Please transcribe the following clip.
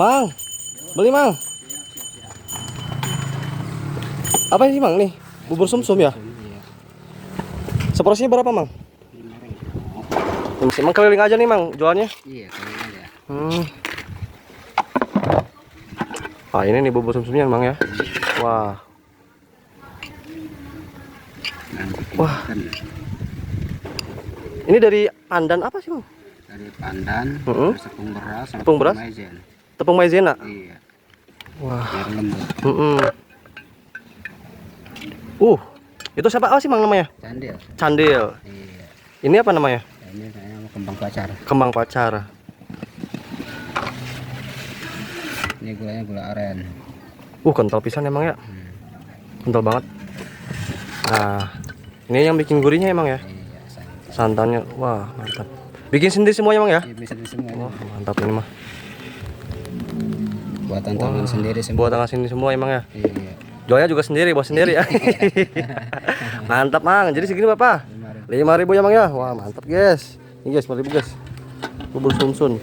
Mang, beli Mang. Apa sih Mang nih? Bubur sumsum ya? Seporsinya berapa Mang? Emang keliling aja nih Mang jualnya? Iya, keliling aja. Ah ini nih bubur sumsumnya Mang ya. Wah. Wah. Ini dari pandan apa sih Mang? Dari pandan, terus tepung beras, sama Tepung beras? maizena. Tepung maizena. Iya, Wah. biar lembut. Itu siapa sih Mang namanya? Candil. Candil. Iya. Ini apa namanya? Ini kayaknya kembang pacar. Kembang pacar. Ini gulanya gula aren. Kental pisan emang ya. Kental banget. Nah, ini yang bikin gurihnya emang ya. Iya, Santannya, wah mantap. Bikin sendiri semuanya Mang ya? iya, bisa di semua. Wah mantap ini mah. Buatan tangan sendiri semua. Buat tangan sini semua emang ya. Iya. Jualnya juga sendiri, bos sendiri ya. Mantap Mang. Jadi segini Bapak? 5.000 ya Mang ya. Wah mantap guys. Ini guys 5.000 guys. Bubur sumsum.